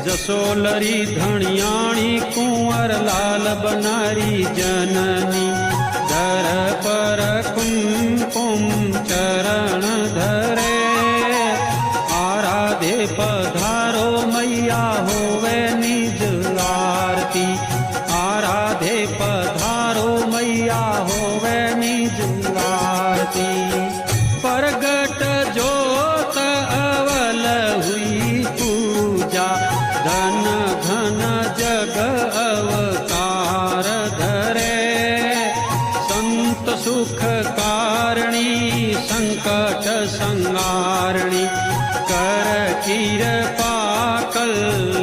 जसोलरी धणियाणी कुंवर लाल बनारी जननी दर पर कुमकुम चरण धरे आराधे पधारो मैया होवे निज आरती आराधे पधारो मैया होवे निज आरती परगट जोत अवल हुई पूजा धन धन जग अवतार धरे संत सुख कारणी संकट संगारणी कर कृपा कल